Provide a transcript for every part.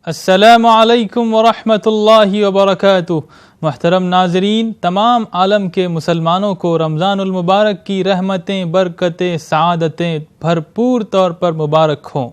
السلام علیکم ورحمۃ اللہ وبرکاتہ۔ محترم ناظرین، تمام عالم کے مسلمانوں کو رمضان المبارک کی رحمتیں، برکتیں، سعادتیں بھرپور طور پر مبارک ہوں۔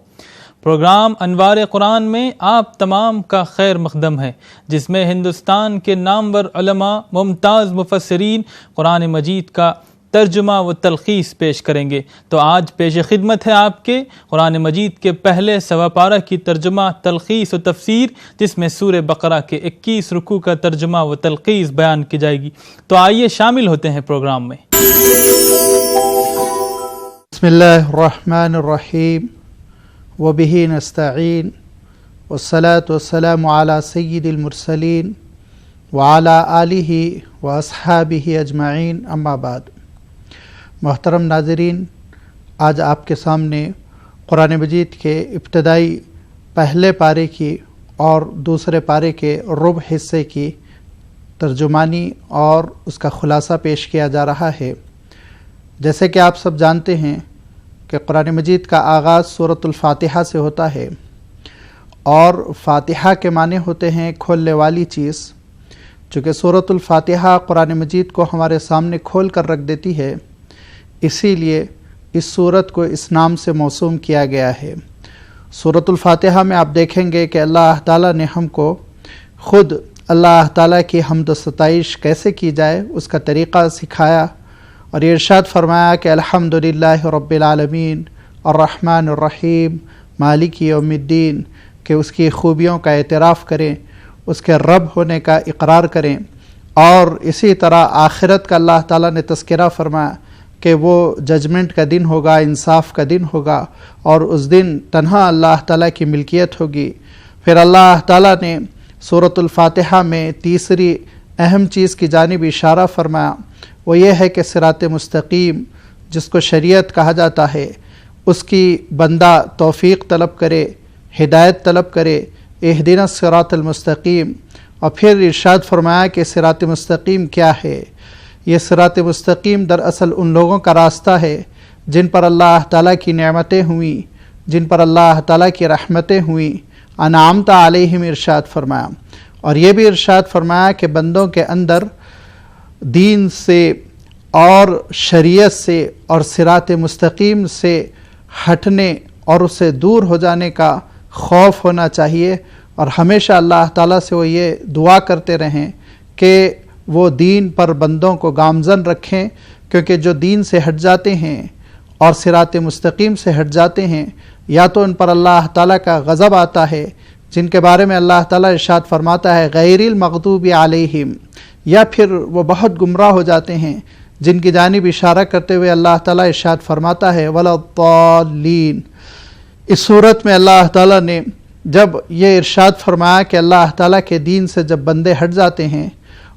پروگرام انوار قرآن میں آپ تمام کا خیر مقدم ہے، جس میں ہندوستان کے نامور علماء، ممتاز مفسرین قرآن مجید کا ترجمہ و تلخیص پیش کریں گے۔ تو آج پیش خدمت ہے آپ کے قرآن مجید کے پہلے سوا پارہ کی ترجمہ، تلخیص و تفسیر، جس میں سورہ بقرہ کے 21 رکوع کا ترجمہ و تلخیص بیان کی جائے گی۔ تو آئیے شامل ہوتے ہیں پروگرام میں۔ بسم اللہ الرحمن الرحیم وبہ نستعین والصلاة والسلام علی سید المرسلین وعلی آلہ واصحابہ اجمعین، اما بعد۔ محترم ناظرین، آج آپ کے سامنے قرآن مجید کے ابتدائی پہلے پارے کی اور دوسرے پارے کے ربع حصے کی ترجمانی اور اس کا خلاصہ پیش کیا جا رہا ہے۔ جیسے کہ آپ سب جانتے ہیں کہ قرآن مجید کا آغاز سورۃ الفاتحہ سے ہوتا ہے، اور فاتحہ کے معنی ہوتے ہیں کھولنے والی چیز۔ چونکہ سورۃ الفاتحہ قرآن مجید کو ہمارے سامنے کھول کر رکھ دیتی ہے، اسی لیے اس سورت کو اس نام سے موسوم کیا گیا ہے۔ سورۃ الفاتحہ میں آپ دیکھیں گے کہ اللہ تعالیٰ نے ہم کو خود اللہ تعالیٰ کی حمد و ستائش کیسے کی جائے اس کا طریقہ سکھایا، اور یہ ارشاد فرمایا کہ الحمدللہ رب العالمین الرحمن الرحیم مالک یوم الدین، کہ اس کی خوبیوں کا اعتراف کریں، اس کے رب ہونے کا اقرار کریں۔ اور اسی طرح آخرت کا اللہ تعالیٰ نے تذکرہ فرمایا کہ وہ ججمنٹ کا دن ہوگا، انصاف کا دن ہوگا، اور اس دن تنہا اللہ تعالیٰ کی ملکیت ہوگی۔ پھر اللہ تعالیٰ نے سورۃ الفاتحہ میں تیسری اہم چیز کی جانب اشارہ فرمایا، وہ یہ ہے کہ صراط مستقیم جس کو شریعت کہا جاتا ہے، اس کی بندہ توفیق طلب کرے، ہدایت طلب کرے، اہدنا الصراط المستقیم۔ اور پھر ارشاد فرمایا کہ صراط مستقیم کیا ہے؟ یہ صراط مستقیم دراصل ان لوگوں کا راستہ ہے جن پر اللہ تعالیٰ کی نعمتیں ہوئیں، جن پر اللہ تعالیٰ کی رحمتیں ہوئیں، انعمت علیہم ارشاد فرمایا۔ اور یہ بھی ارشاد فرمایا کہ بندوں کے اندر دین سے اور شریعت سے اور صراط مستقیم سے ہٹنے اور اس سے دور ہو جانے کا خوف ہونا چاہیے، اور ہمیشہ اللہ تعالیٰ سے وہ یہ دعا کرتے رہیں کہ وہ دین پر بندوں کو گامزن رکھیں، کیونکہ جو دین سے ہٹ جاتے ہیں اور صراط مستقیم سے ہٹ جاتے ہیں، یا تو ان پر اللہ تعالیٰ کا غضب آتا ہے، جن کے بارے میں اللہ تعالیٰ ارشاد فرماتا ہے غیر المغضوب علیہم، یا پھر وہ بہت گمراہ ہو جاتے ہیں، جن کی جانب اشارہ کرتے ہوئے اللہ تعالیٰ ارشاد فرماتا ہے ولا الضالین۔ اس صورت میں اللہ تعالیٰ نے جب یہ ارشاد فرمایا کہ اللہ تعالیٰ کے دین سے جب بندے ہٹ جاتے ہیں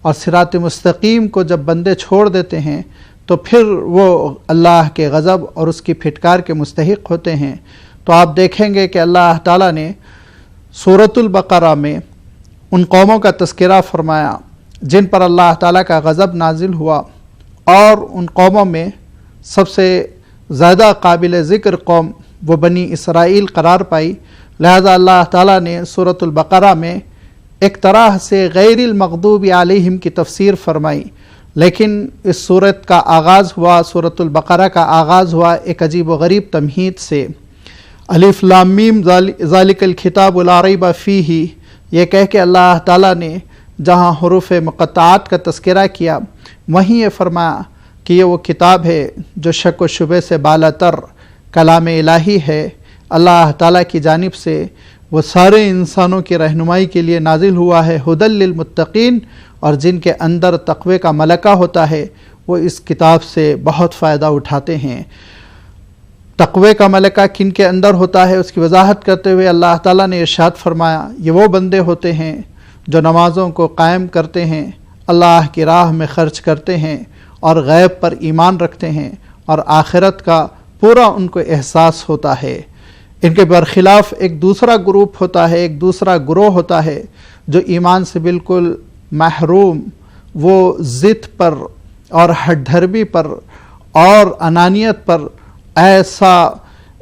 اور صراط مستقیم کو جب بندے چھوڑ دیتے ہیں، تو پھر وہ اللہ کے غضب اور اس کی پھٹکار کے مستحق ہوتے ہیں۔ تو آپ دیکھیں گے کہ اللہ تعالیٰ نے سورۃ البقرہ میں ان قوموں کا تذکرہ فرمایا جن پر اللہ تعالیٰ کا غضب نازل ہوا، اور ان قوموں میں سب سے زیادہ قابل ذکر قوم وہ بنی اسرائیل قرار پائی۔ لہذا اللہ تعالیٰ نے سورۃ البقرہ میں ایک طرح سے غیر المغضوب علیہم کی تفسیر فرمائی، لیکن اس صورت کا آغاز ہوا، سورۃ البقرہ کا آغاز ہوا ایک عجیب و غریب تمہید سے، الف لام میم ذالک الکتاب لا ریب فیہ، یہ کہہ کے اللہ تعالیٰ نے جہاں حروف مقطعات کا تذکرہ کیا، وہیں یہ فرمایا کہ یہ وہ کتاب ہے جو شک و شبہ سے بالاتر کلام الہی ہے، اللہ تعالیٰ کی جانب سے، وہ سارے انسانوں کی رہنمائی کے لیے نازل ہوا ہے، ھدی للمتقین، اور جن کے اندر تقوی کا ملکہ ہوتا ہے وہ اس کتاب سے بہت فائدہ اٹھاتے ہیں۔ تقوی کا ملکہ کن کے اندر ہوتا ہے اس کی وضاحت کرتے ہوئے اللہ تعالیٰ نے ارشاد فرمایا یہ وہ بندے ہوتے ہیں جو نمازوں کو قائم کرتے ہیں، اللہ کی راہ میں خرچ کرتے ہیں، اور غیب پر ایمان رکھتے ہیں، اور آخرت کا پورا ان کو احساس ہوتا ہے۔ ان کے برخلاف ایک دوسرا گروپ ہوتا ہے، ایک دوسرا گروہ ہوتا ہے جو ایمان سے بالکل محروم، وہ ضد پر اور ہٹ دھرمی پر اور انانیت پر ایسا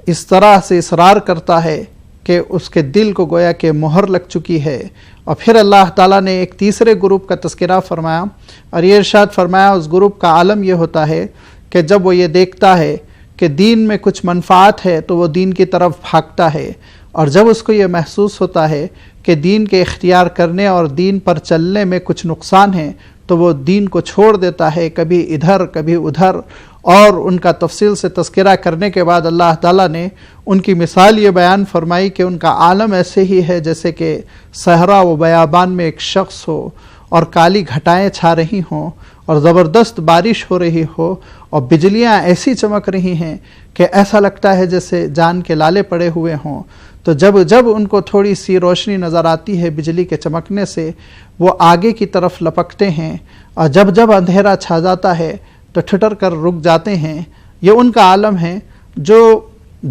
اس طرح سے اصرار کرتا ہے کہ اس کے دل کو گویا کہ مہر لگ چکی ہے۔ اور پھر اللہ تعالیٰ نے ایک تیسرے گروپ کا تذکرہ فرمایا اور یہ ارشاد فرمایا اس گروپ کا عالم یہ ہوتا ہے کہ جب وہ یہ دیکھتا ہے کہ دین میں کچھ منفعت ہے تو وہ دین کی طرف بھاگتا ہے، اور جب اس کو یہ محسوس ہوتا ہے کہ دین کے اختیار کرنے اور دین پر چلنے میں کچھ نقصان ہے تو وہ دین کو چھوڑ دیتا ہے، کبھی ادھر کبھی ادھر۔ اور ان کا تفصیل سے تذکرہ کرنے کے بعد اللہ تعالیٰ نے ان کی مثال یہ بیان فرمائی کہ ان کا عالم ایسے ہی ہے جیسے کہ صحرا و بیابان میں ایک شخص ہو اور کالی گھٹائیں چھا رہی ہوں اور زبردست بارش ہو رہی ہو اور بجلیاں ایسی چمک رہی ہیں کہ ایسا لگتا ہے جیسے جان کے لالے پڑے ہوئے ہوں۔ تو جب ان کو تھوڑی سی روشنی نظر آتی ہے بجلی کے چمکنے سے، وہ آگے کی طرف لپکتے ہیں، اور جب اندھیرا چھا جاتا ہے تو ٹھٹر کر رک جاتے ہیں۔ یہ ان کا عالم ہے جو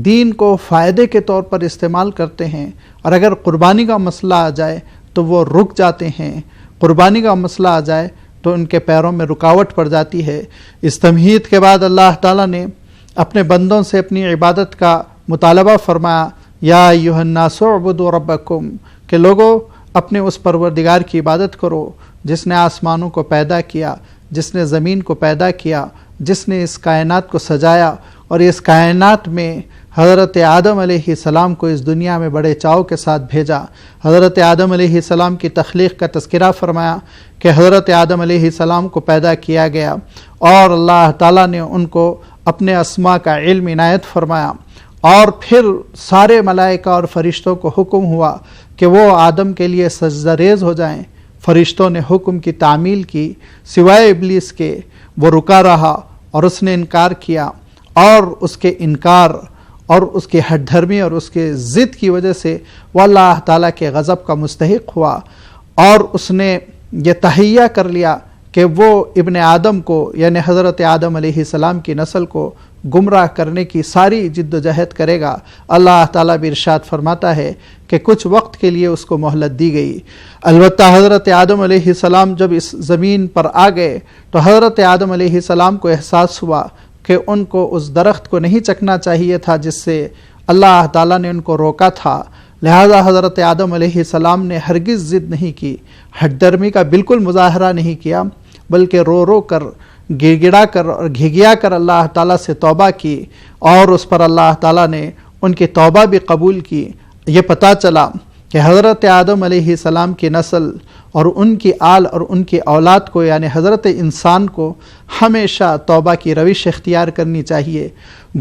دین کو فائدے کے طور پر استعمال کرتے ہیں، اور اگر قربانی کا مسئلہ آ جائے تو وہ رک جاتے ہیں، قربانی کا مسئلہ آ جائے تو ان کے پیروں میں رکاوٹ پڑ جاتی ہے۔ اس تمہید کے بعد اللہ تعالیٰ نے اپنے بندوں سے اپنی عبادت کا مطالبہ فرمایا، یا ایھا الناس اعبدوا ربکم، کہ لوگوں اپنے اس پروردگار کی عبادت کرو جس نے آسمانوں کو پیدا کیا، جس نے زمین کو پیدا کیا، جس نے اس کائنات کو سجایا، اور اس کائنات میں حضرت آدم علیہ السلام کو اس دنیا میں بڑے چاؤ کے ساتھ بھیجا۔ حضرت آدم علیہ السلام کی تخلیق کا تذکرہ فرمایا کہ حضرت آدم علیہ السلام کو پیدا کیا گیا، اور اللہ تعالیٰ نے ان کو اپنے اسماء کا علم عنایت فرمایا، اور پھر سارے ملائکہ اور فرشتوں کو حکم ہوا کہ وہ آدم کے لیے سجدہ ریز ہو جائیں۔ فرشتوں نے حکم کی تعمیل کی سوائے ابلیس کے، وہ رکا رہا اور اس نے انکار کیا، اور اس کے انکار اور اس کی ہٹ دھرمی اور اس کے ضد کی وجہ سے وہ اللہ تعالیٰ کے غضب کا مستحق ہوا، اور اس نے یہ تہیہ کر لیا کہ وہ ابن آدم کو یعنی حضرت آدم علیہ السلام کی نسل کو گمراہ کرنے کی ساری جد و جہد کرے گا۔ اللہ تعالیٰ بھی ارشاد فرماتا ہے کہ کچھ وقت کے لیے اس کو مہلت دی گئی۔ البتہ حضرت آدم علیہ السلام جب اس زمین پر آ گئے تو حضرت آدم علیہ السلام کو احساس ہوا کہ ان کو اس درخت کو نہیں چکنا چاہیے تھا جس سے اللہ تعالیٰ نے ان کو روکا تھا، لہذا حضرت آدم علیہ السلام نے ہرگز ضد نہیں کی، ہٹ درمی کا بالکل مظاہرہ نہیں کیا، بلکہ رو رو کر گڑ گڑا کر اور گھگیا کر اللہ تعالیٰ سے توبہ کی، اور اس پر اللہ تعالیٰ نے ان کی توبہ بھی قبول کی۔ یہ پتہ چلا کہ حضرت آدم علیہ السلام کی نسل اور ان کی آل اور ان کی اولاد کو یعنی حضرت انسان کو ہمیشہ توبہ کی روش اختیار کرنی چاہیے،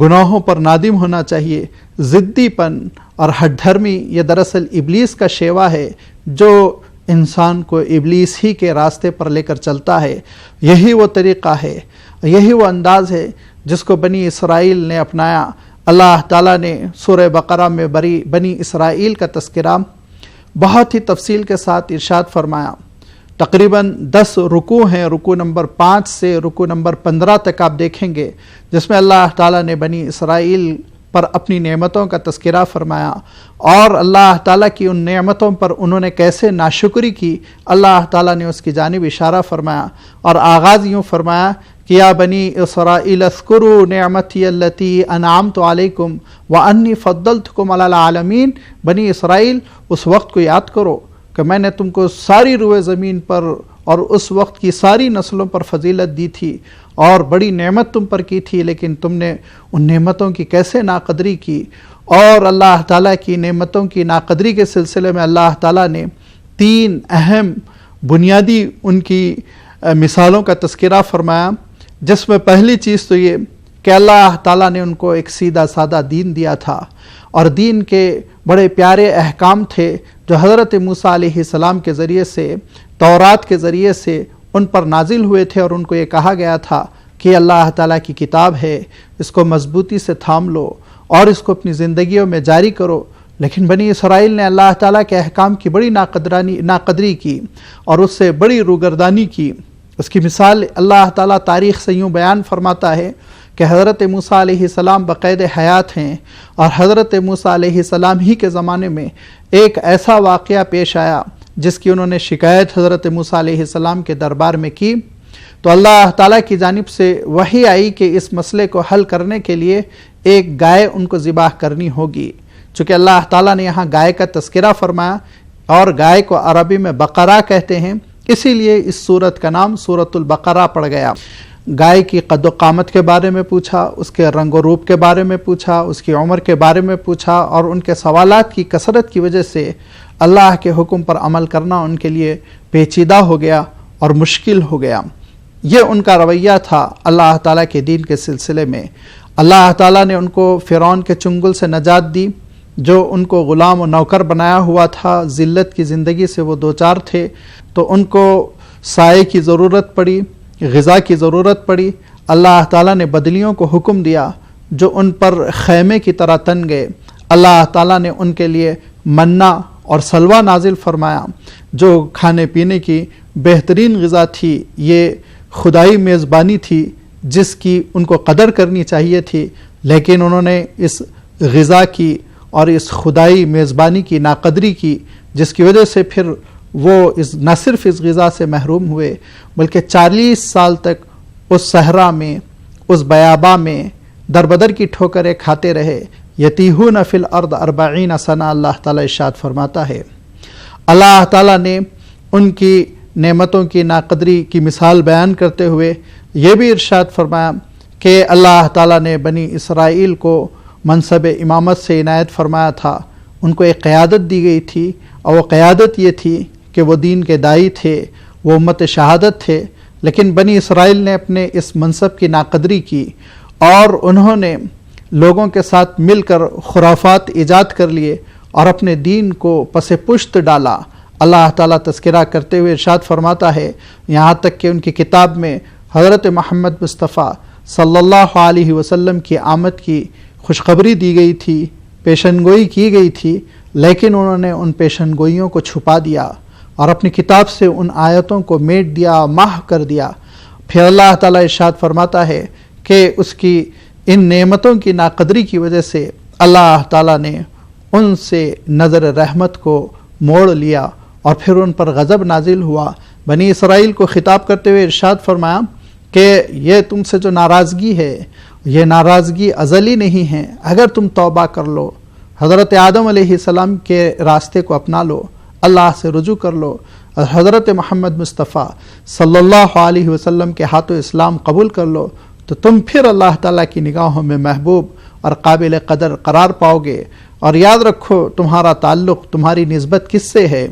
گناہوں پر نادم ہونا چاہیے۔ ضدی پن اور ہٹ دھرمی یہ دراصل ابلیس کا شیوا ہے جو انسان کو ابلیس ہی کے راستے پر لے کر چلتا ہے۔ یہی وہ طریقہ ہے، یہی وہ انداز ہے جس کو بنی اسرائیل نے اپنایا۔ اللہ تعالیٰ نے سورہ بقرہ میں بنی اسرائیل کا تذکرہ بہت ہی تفصیل کے ساتھ ارشاد فرمایا۔ تقریباً 10 رکوع ہیں، رکوع نمبر 5 سے رکوع نمبر 15 تک آپ دیکھیں گے، جس میں اللہ تعالیٰ نے بنی اسرائیل پر اپنی نعمتوں کا تذکرہ فرمایا، اور اللہ تعالیٰ کی ان نعمتوں پر انہوں نے کیسے ناشکری کی اللہ تعالیٰ نے اس کی جانب اشارہ فرمایا، اور آغاز یوں فرمایا کہ یا بنی اسرائیل اذکروا نعمتی التی انعمت علیکم وانی فضلتکم علی العالمین۔ بنی اسرائیل اس وقت کو یاد کرو کہ میں نے تم کو ساری روئے زمین پر اور اس وقت کی ساری نسلوں پر فضیلت دی تھی اور بڑی نعمت تم پر کی تھی، لیکن تم نے ان نعمتوں کی کیسے ناقدری کی۔ اور اللہ تعالیٰ کی نعمتوں کی ناقدری کے سلسلے میں اللہ تعالیٰ نے 3 اہم بنیادی ان کی مثالوں کا تذکرہ فرمایا، جس میں پہلی چیز تو یہ کہ اللہ تعالیٰ نے ان کو ایک سیدھا سادہ دین دیا تھا، اور دین کے بڑے پیارے احکام تھے جو حضرت موسیٰ علیہ السلام کے ذریعے سے، تورات کے ذریعے سے ان پر نازل ہوئے تھے، اور ان کو یہ کہا گیا تھا کہ اللہ تعالیٰ کی کتاب ہے، اس کو مضبوطی سے تھام لو اور اس کو اپنی زندگیوں میں جاری کرو۔ لیکن بنی اسرائیل نے اللہ تعالیٰ کے احکام کی بڑی ناقدری کی اور اس سے بڑی روگردانی کی۔ اس کی مثال اللہ تعالیٰ تاریخ سے یوں بیان فرماتا ہے کہ حضرت موسیٰ علیہ السلام بقید حیات ہیں، اور حضرت موسیٰ علیہ السلام ہی کے زمانے میں ایک ایسا واقعہ پیش آیا جس کی انہوں نے شکایت حضرت موسیٰ علیہ السلام کے دربار میں کی، تو اللہ تعالیٰ کی جانب سے وحی آئی کہ اس مسئلے کو حل کرنے کے لیے ایک گائے ان کو ذبح کرنی ہوگی۔ چونکہ اللہ تعالیٰ نے یہاں گائے کا تذکرہ فرمایا اور گائے کو عربی میں بقرہ کہتے ہیں، اسی لیے اس سورت کا نام سورۃ البقرہ پڑ گیا۔ گائے کی قد و قامت کے بارے میں پوچھا، اس کے رنگ و روپ کے بارے میں پوچھا، اس کی عمر کے بارے میں پوچھا، اور ان کے سوالات کی کثرت کی وجہ سے اللہ کے حکم پر عمل کرنا ان کے لیے پیچیدہ ہو گیا اور مشکل ہو گیا۔ یہ ان کا رویہ تھا اللہ تعالیٰ کے دین کے سلسلے میں۔ اللہ تعالیٰ نے ان کو فرعون کے چنگل سے نجات دی، جو ان کو غلام و نوکر بنایا ہوا تھا، ذلت کی زندگی سے وہ دوچار تھے، تو ان کو سائے کی ضرورت پڑی، غذا کی ضرورت پڑی۔ اللہ تعالیٰ نے بدلیوں کو حکم دیا جو ان پر خیمے کی طرح تن گئے۔ اللہ تعالیٰ نے ان کے لیے منہ اور سلوہ نازل فرمایا جو کھانے پینے کی بہترین غذا تھی۔ یہ خدائی میزبانی تھی جس کی ان کو قدر کرنی چاہیے تھی، لیکن انہوں نے اس غذا کی اور اس خدائی میزبانی کی ناقدری کی، جس کی وجہ سے پھر وہ نہ صرف اس غذا سے محروم ہوئے بلکہ 40 سال تک اس صحرا میں، اس بیاباں میں دربدر کی ٹھوکریں کھاتے رہے۔ یتیہون فی الارض 40 سنہ، اللہ تعالیٰ ارشاد فرماتا ہے۔ اللہ تعالیٰ نے ان کی نعمتوں کی ناقدری کی مثال بیان کرتے ہوئے یہ بھی ارشاد فرمایا کہ اللہ تعالیٰ نے بنی اسرائیل کو منصب امامت سے عنایت فرمایا تھا، ان کو ایک قیادت دی گئی تھی، اور وہ قیادت یہ تھی کہ وہ دین کے داعی تھے، وہ امت شہادت تھے، لیکن بنی اسرائیل نے اپنے اس منصب کی ناقدری کی اور انہوں نے لوگوں کے ساتھ مل کر خرافات ایجاد کر لیے اور اپنے دین کو پس پشت ڈالا۔ اللہ تعالیٰ تذکرہ کرتے ہوئے ارشاد فرماتا ہے، یہاں تک کہ ان کی کتاب میں حضرت محمد مصطفیٰ صلی اللہ علیہ وسلم کی آمد کی خوشخبری دی گئی تھی، پیشن گوئی کی گئی تھی، لیکن انہوں نے ان پیشن گوئیوں کو چھپا دیا اور اپنی کتاب سے ان آیتوں کو میٹ دیا، محو کر دیا۔ پھر اللہ تعالیٰ ارشاد فرماتا ہے کہ اس کی ان نعمتوں کی ناقدری کی وجہ سے اللہ تعالیٰ نے ان سے نظر رحمت کو موڑ لیا اور پھر ان پر غضب نازل ہوا۔ بنی اسرائیل کو خطاب کرتے ہوئے ارشاد فرمایا کہ یہ تم سے جو ناراضگی ہے، یہ ناراضگی ازلی نہیں ہے، اگر تم توبہ کر لو، حضرت آدم علیہ السلام کے راستے کو اپنا لو، اللہ سے رجوع کر لو، حضرت محمد مصطفیٰ صلی اللہ علیہ وسلم کے ہاتھ اسلام قبول کر لو، تو تم پھر اللہ تعالیٰ کی نگاہوں میں محبوب اور قابل قدر قرار پاؤ گے۔ اور یاد رکھو تمہارا تعلق، تمہاری نسبت کس سے ہے؟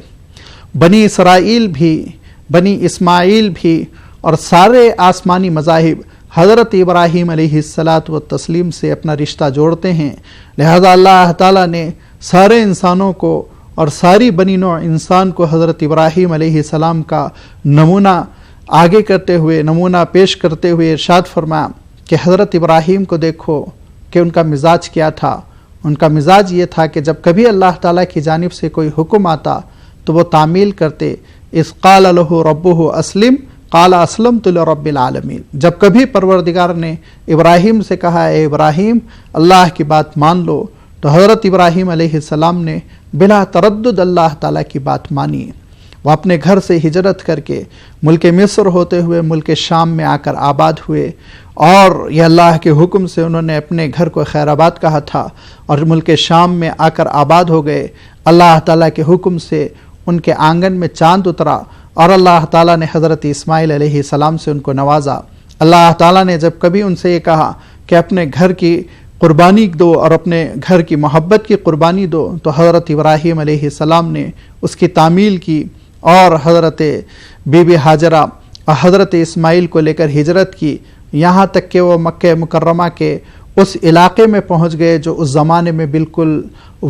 بنی اسرائیل بھی، بنی اسماعیل بھی اور سارے آسمانی مذاہب حضرت ابراہیم علیہ السلام سے اپنا رشتہ جوڑتے ہیں، لہذا اللہ تعالیٰ نے سارے انسانوں کو اور ساری بنی نوع انسان کو حضرت ابراہیم علیہ السلام کا نمونہ آگے کرتے ہوئے، نمونہ پیش کرتے ہوئے ارشاد فرمایا کہ حضرت ابراہیم کو دیکھو کہ ان کا مزاج کیا تھا۔ ان کا مزاج یہ تھا کہ جب کبھی اللہ تعالیٰ کی جانب سے کوئی حکم آتا تو وہ تعمیل کرتے۔ اذ قال له ربه اسلم قال اسلمت لرب العالمین، جب کبھی پروردگار نے ابراہیم سے کہا اے ابراہیم اللہ کی بات مان لو، تو حضرت ابراہیم علیہ السلام نے بلا تردد اللہ تعالیٰ کی بات مانی۔ وہ اپنے گھر سے ہجرت کر کے ملک مصر ہوتے ہوئے ملک شام میں آ کر آباد ہوئے، اور یہ اللہ کے حکم سے انہوں نے اپنے گھر کو خیر آباد کہا تھا اور ملک شام میں آ کر آباد ہو گئے۔ اللہ تعالیٰ کے حکم سے ان کے آنگن میں چاند اترا اور اللہ تعالیٰ نے حضرت اسماعیل علیہ السلام سے ان کو نوازا۔ اللہ تعالیٰ نے جب کبھی ان سے یہ کہا کہ اپنے گھر کی قربانی دو اور اپنے گھر کی محبت کی قربانی دو، تو حضرت ابراہیم علیہ السلام نے اس کی تعمیل کی اور حضرت بی بی ہاجرہ اور حضرت اسماعیل کو لے کر ہجرت کی، یہاں تک کہ وہ مکہ مکرمہ کے اس علاقے میں پہنچ گئے جو اس زمانے میں بالکل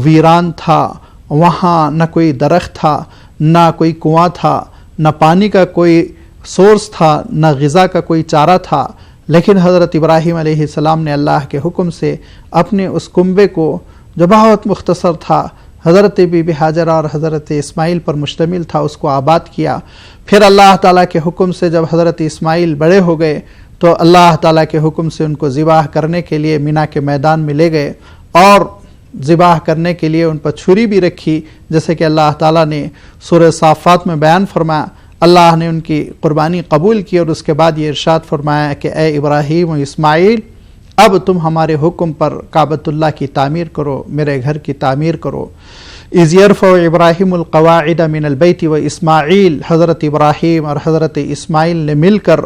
ویران تھا۔ وہاں نہ کوئی درخت تھا، نہ کوئی کنواں تھا، نہ پانی کا کوئی سورس تھا، نہ غذا کا کوئی چارہ تھا، لیکن حضرت ابراہیم علیہ السلام نے اللہ کے حکم سے اپنے اس کنبے کو جو بہت مختصر تھا، حضرت بی بی ہاجرہ اور حضرت اسماعیل پر مشتمل تھا، اس کو آباد کیا۔ پھر اللہ تعالیٰ کے حکم سے جب حضرت اسماعیل بڑے ہو گئے تو اللہ تعالیٰ کے حکم سے ان کو ذبح کرنے کے لیے مینا کے میدان میں لے گئے، اور ذبح کرنے کے لیے ان پر چھری بھی رکھی، جیسے کہ اللہ تعالیٰ نے سورہ صافات میں بیان فرمایا۔ اللہ نے ان کی قربانی قبول کی اور اس کے بعد یہ ارشاد فرمایا کہ اے ابراہیم و اسماعیل اب تم ہمارے حکم پر کعبۃ اللہ کی تعمیر کرو، میرے گھر کی تعمیر کرو۔ اذ یرفع ابراہیم القواعد من البیت و اسماعیل، حضرت ابراہیم اور حضرت اسماعیل نے مل کر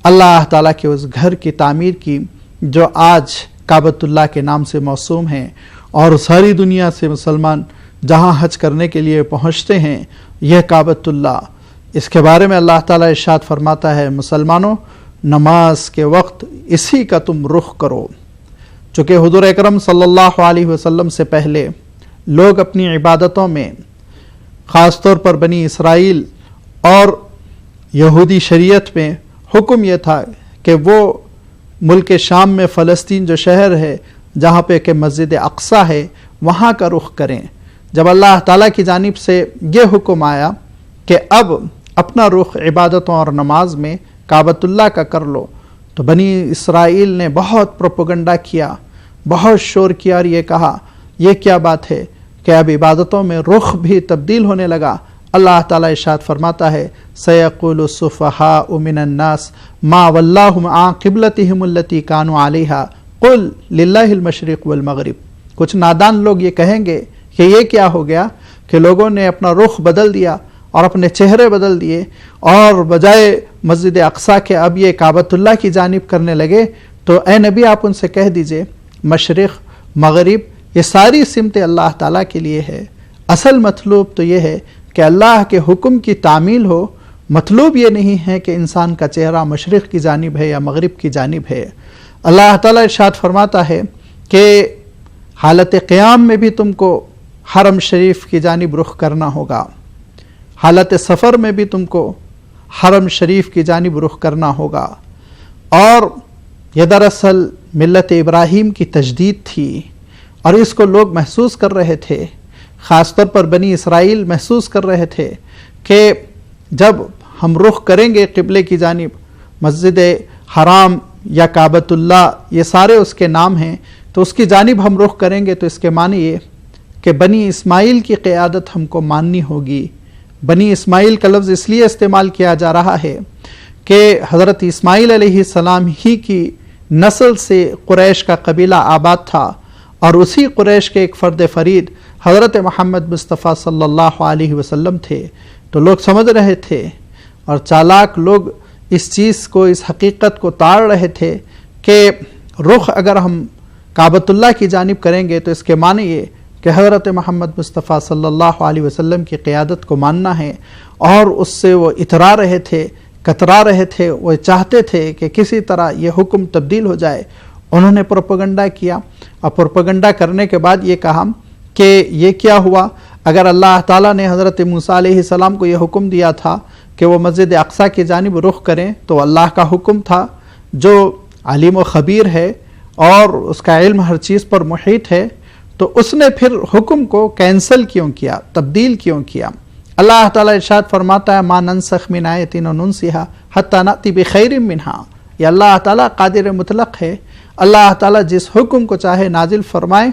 اللہ تعالیٰ کے اس گھر کی تعمیر کی جو آج کعبۃ اللہ کے نام سے موسوم ہیں، اور ساری دنیا سے مسلمان جہاں حج کرنے کے لیے پہنچتے ہیں یہ کعبۃ اللہ۔ اس کے بارے میں اللہ تعالیٰ ارشاد فرماتا ہے، مسلمانوں نماز کے وقت اسی کا تم رخ کرو۔ چونکہ حضور اکرم صلی اللہ علیہ وسلم سے پہلے لوگ اپنی عبادتوں میں، خاص طور پر بنی اسرائیل اور یہودی شریعت میں حکم یہ تھا کہ وہ ملک شام میں فلسطین جو شہر ہے جہاں پہ کہ مسجد اقصی ہے وہاں کا رخ کریں۔ جب اللہ تعالیٰ کی جانب سے یہ حکم آیا کہ اب اپنا رخ عبادتوں اور نماز میں کعبۃ اللہ کا کر لو، تو بنی اسرائیل نے بہت پروپیگنڈا کیا، بہت شور کیا اور یہ کہا یہ کیا بات ہے کہ اب عبادتوں میں رخ بھی تبدیل ہونے لگا۔ اللہ تعالیٰ ارشاد فرماتا ہے، سَيَقُولُ السُّفَهَاءُ مِنَ النَّاسِ مَا وَلَّاهُمْ عَن قِبْلَتِهِمُ الَّتِي كَانُوا عَلَيْهَا قُلْ لِلَّهِ الْمَشْرِقُ وَالْمَغْرِبُ۔ کچھ نادان لوگ یہ کہیں گے کہ یہ کیا ہو گیا کہ لوگوں نے اپنا رخ بدل دیا اور اپنے چہرے بدل دیے، اور بجائے مسجد اقصی کے اب یہ کعبۃ اللہ کی جانب کرنے لگے۔ تو اے نبی آپ ان سے کہہ دیجئے مشرق مغرب یہ ساری سمتیں اللہ تعالیٰ کے لیے ہے۔ اصل مطلوب تو یہ ہے کہ اللہ کے حکم کی تعمیل ہو، مطلوب یہ نہیں ہے کہ انسان کا چہرہ مشرق کی جانب ہے یا مغرب کی جانب ہے۔ اللہ تعالیٰ ارشاد فرماتا ہے کہ حالت قیام میں بھی تم کو حرم شریف کی جانب رخ کرنا ہوگا، حالت سفر میں بھی تم کو حرم شریف کی جانب رخ کرنا ہوگا۔ اور یہ دراصل ملت ابراہیم کی تجدید تھی، اور اس کو لوگ محسوس کر رہے تھے، خاص طور پر بنی اسرائیل محسوس کر رہے تھے کہ جب ہم رخ کریں گے قبلے کی جانب، مسجد حرام یا کعبۃ اللہ یہ سارے اس کے نام ہیں، تو اس کی جانب ہم رخ کریں گے، تو اس کے معنی یہ کہ بنی اسماعیل کی قیادت ہم کو ماننی ہوگی۔ بنی اسماعیل کا لفظ اس لیے استعمال کیا جا رہا ہے کہ حضرت اسماعیل علیہ السلام ہی کی نسل سے قریش کا قبیلہ آباد تھا، اور اسی قریش کے ایک فرد فرید حضرت محمد مصطفیٰ صلی اللہ علیہ وسلم تھے۔ تو لوگ سمجھ رہے تھے، اور چالاک لوگ اس چیز کو، اس حقیقت کو تاڑ رہے تھے کہ رخ اگر ہم کعبۃ اللہ کی جانب کریں گے تو اس کے معنی یہ کہ حضرت محمد مصطفیٰ صلی اللہ علیہ وسلم کی قیادت کو ماننا ہے، اور اس سے وہ اترا رہے تھے، کترا رہے تھے، وہ چاہتے تھے کہ کسی طرح یہ حکم تبدیل ہو جائے۔ انہوں نے پروپیگنڈا کیا، اور پروپیگنڈا کرنے کے بعد یہ کہا کہ یہ کیا ہوا، اگر اللہ تعالیٰ نے حضرت موسیٰ علیہ السلام کو یہ حکم دیا تھا کہ وہ مسجد اقصی کی جانب رخ کریں، تو اللہ کا حکم تھا جو علیم و خبیر ہے اور اس کا علم ہر چیز پر محیط ہے، تو اس نے پھر حکم کو کینسل کیوں کیا، تبدیل کیوں کیا؟ اللہ تعالیٰ ارشاد فرماتا ہے، ما ننسخ من آیۃ ننسیھا حتی نأتی بخیر منہا۔ یہ اللہ تعالیٰ قادر مطلق ہے، اللہ تعالیٰ جس حکم کو چاہے نازل فرمائے،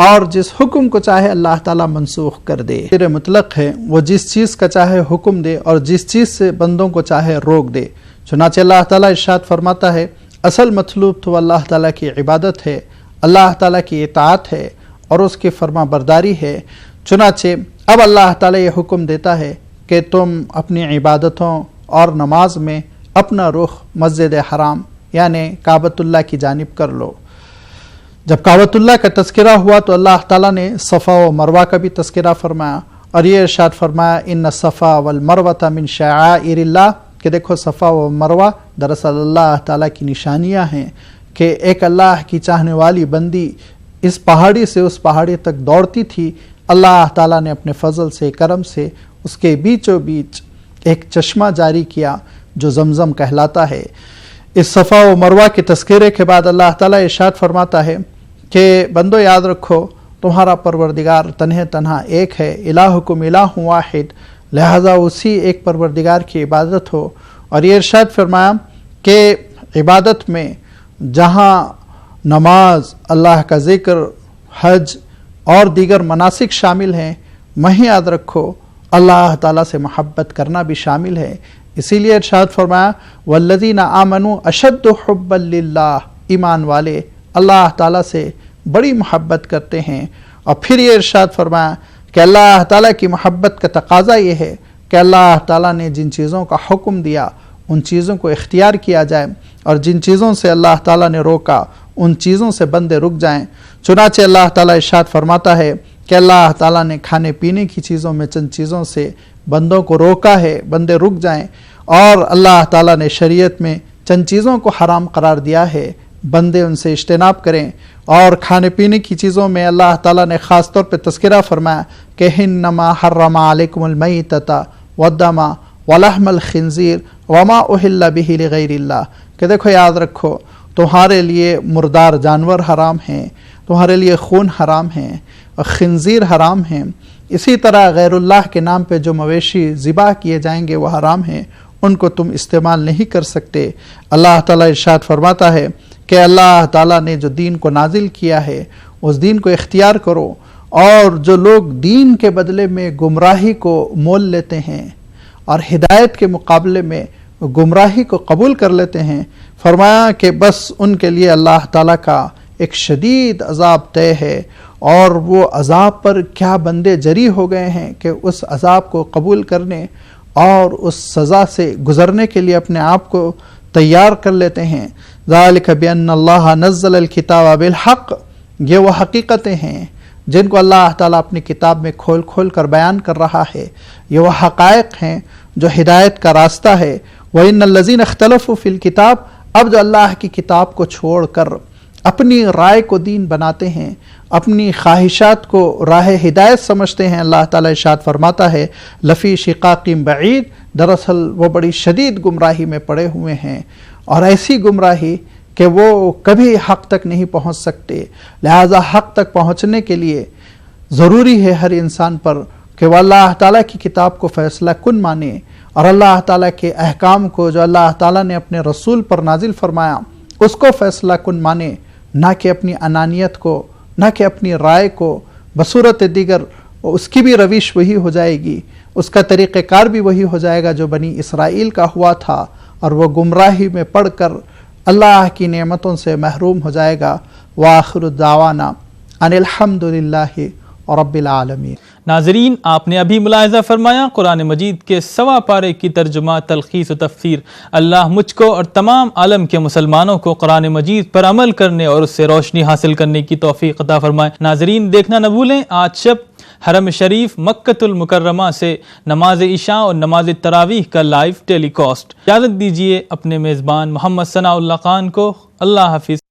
اور جس حکم کو چاہے اللہ تعالیٰ منسوخ کر دے۔ قادر مطلق ہے، وہ جس چیز کا چاہے حکم دے اور جس چیز سے بندوں کو چاہے روک دے۔ چنانچہ اللہ تعالیٰ ارشاد فرماتا ہے، اصل مطلوب تو اللہ تعالیٰ کی عبادت ہے، اللہ تعالیٰ کی اطاعت ہے اور اس کی فرما برداری ہے۔ چنانچہ اب اللہ تعالیٰ یہ حکم دیتا ہے کہ تم اپنی عبادتوں اور نماز میں اپنا رخ مسجد حرام یعنی کعبۃ اللہ کی جانب کر لو۔ جب کعبۃ اللہ کا تذکرہ ہوا تو اللہ تعالیٰ نے صفا و مروہ کا بھی تذکرہ فرمایا، اور یہ ارشاد فرمایا، ان الصفا والمروۃ من شعائر اللہ، کہ دیکھو صفا و مروہ دراصل اللہ تعالیٰ کی نشانیاں ہیں کہ ایک اللہ کی چاہنے والی بندی اس پہاڑی سے اس پہاڑی تک دوڑتی تھی، اللہ تعالیٰ نے اپنے فضل سے، کرم سے اس کے بیچوں بیچ ایک چشمہ جاری کیا جو زمزم کہلاتا ہے۔ اس صفا و مروہ کے تذکرے کے بعد اللہ تعالیٰ ارشاد فرماتا ہے کہ بندو یاد رکھو تمہارا پروردگار تنہا ایک ہے، الہکم الہ واحد، لہذا اسی ایک پروردگار کی عبادت ہو۔ اور یہ ارشاد فرمایا کہ عبادت میں جہاں نماز، اللہ کا ذکر، حج اور دیگر مناسک شامل ہیں، وہیں یاد رکھو اللہ تعالیٰ سے محبت کرنا بھی شامل ہے۔ اسی لیے ارشاد فرمایا، والذین آمنوا اشد حبا للہ، ایمان والے اللہ تعالیٰ سے بڑی محبت کرتے ہیں۔ اور پھر یہ ارشاد فرمایا کہ اللہ تعالیٰ کی محبت کا تقاضا یہ ہے کہ اللہ تعالیٰ نے جن چیزوں کا حکم دیا ان چیزوں کو اختیار کیا جائے، اور جن چیزوں سے اللہ تعالیٰ نے روکا ان چیزوں سے بندے رک جائیں۔ چنانچہ اللہ تعالیٰ ارشاد فرماتا ہے کہ اللہ تعالیٰ نے کھانے پینے کی چیزوں میں چند چیزوں سے بندوں کو روکا ہے، بندے رک جائیں، اور اللہ تعالیٰ نے شریعت میں چند چیزوں کو حرام قرار دیا ہے، بندے ان سے اجتناب کریں۔ اور کھانے پینے کی چیزوں میں اللہ تعالیٰ نے خاص طور پہ تذکرہ فرمایا کہ انما حرم علیکم المیتۃ والدم ولحم الخنزیر وما اہل بہ لغیر اللہ، کہ دیکھو یاد رکھو تمہارے لیے مردار جانور حرام ہیں، تمہارے لیے خون حرام ہیں اور خنزیر حرام ہیں، اسی طرح غیر اللہ کے نام پہ جو مویشی ذبح کیے جائیں گے وہ حرام ہیں، ان کو تم استعمال نہیں کر سکتے۔ اللہ تعالیٰ ارشاد فرماتا ہے کہ اللہ تعالیٰ نے جو دین کو نازل کیا ہے اس دین کو اختیار کرو، اور جو لوگ دین کے بدلے میں گمراہی کو مول لیتے ہیں اور ہدایت کے مقابلے میں گمراہی کو قبول کر لیتے ہیں، فرمایا کہ بس ان کے لیے اللہ تعالیٰ کا ایک شدید عذاب طے ہے، اور وہ عذاب پر کیا بندے جری ہو گئے ہیں کہ اس عذاب کو قبول کرنے اور اس سزا سے گزرنے کے لیے اپنے آپ کو تیار کر لیتے ہیں۔ ذالک بأن اللہ نزل الکتاب بالحق، یہ وہ حقیقتیں ہیں جن کو اللہ تعالیٰ اپنی کتاب میں کھول کھول کر بیان کر رہا ہے، یہ وہ حقائق ہیں جو ہدایت کا راستہ ہے۔ وَإِنَّ الَّذِينَ اخْتَلَفُوا فِي الْكِتَابِ، اب جو اللہ کی کتاب کو چھوڑ کر اپنی رائے کو دین بناتے ہیں، اپنی خواہشات کو راہ ہدایت سمجھتے ہیں، اللہ تعالیٰ ارشاد فرماتا ہے لفی شقاق بعید، دراصل وہ بڑی شدید گمراہی میں پڑے ہوئے ہیں، اور ایسی گمراہی کہ وہ کبھی حق تک نہیں پہنچ سکتے۔ لہذا حق تک پہنچنے کے لیے ضروری ہے ہر انسان پر کہ وہ اللہ تعالیٰ کی کتاب کو فیصلہ کن مانے، اور اللہ تعالیٰ کے احکام کو جو اللہ تعالیٰ نے اپنے رسول پر نازل فرمایا اس کو فیصلہ کن مانے، نہ کہ اپنی انانیت کو، نہ کہ اپنی رائے کو۔ بصورت دیگر اس کی بھی روش وہی ہو جائے گی، اس کا طریقہ کار بھی وہی ہو جائے گا جو بنی اسرائیل کا ہوا تھا، اور وہ گمراہی میں پڑھ کر اللہ کی نعمتوں سے محروم ہو جائے گا۔ وآخر دعوانا ان الحمد للہ رب العالمین۔ ناظرین، آپ نے ابھی ملاحظہ فرمایا قرآن مجید کے 1.25 پارے کی ترجمہ، تلخیص و تفسیر۔ اللہ مجھ کو اور تمام عالم کے مسلمانوں کو قرآن مجید پر عمل کرنے اور اس سے روشنی حاصل کرنے کی توفیق عطا فرمائے۔ ناظرین، دیکھنا نہ بھولیں آج شب حرم شریف مکۃ المکرمہ سے نماز عشاء اور نماز تراویح کا لائیو ٹیلی کاسٹ۔ اجازت دیجیے اپنے میزبان محمد ثناء اللہ خان کو۔ اللہ حافظ۔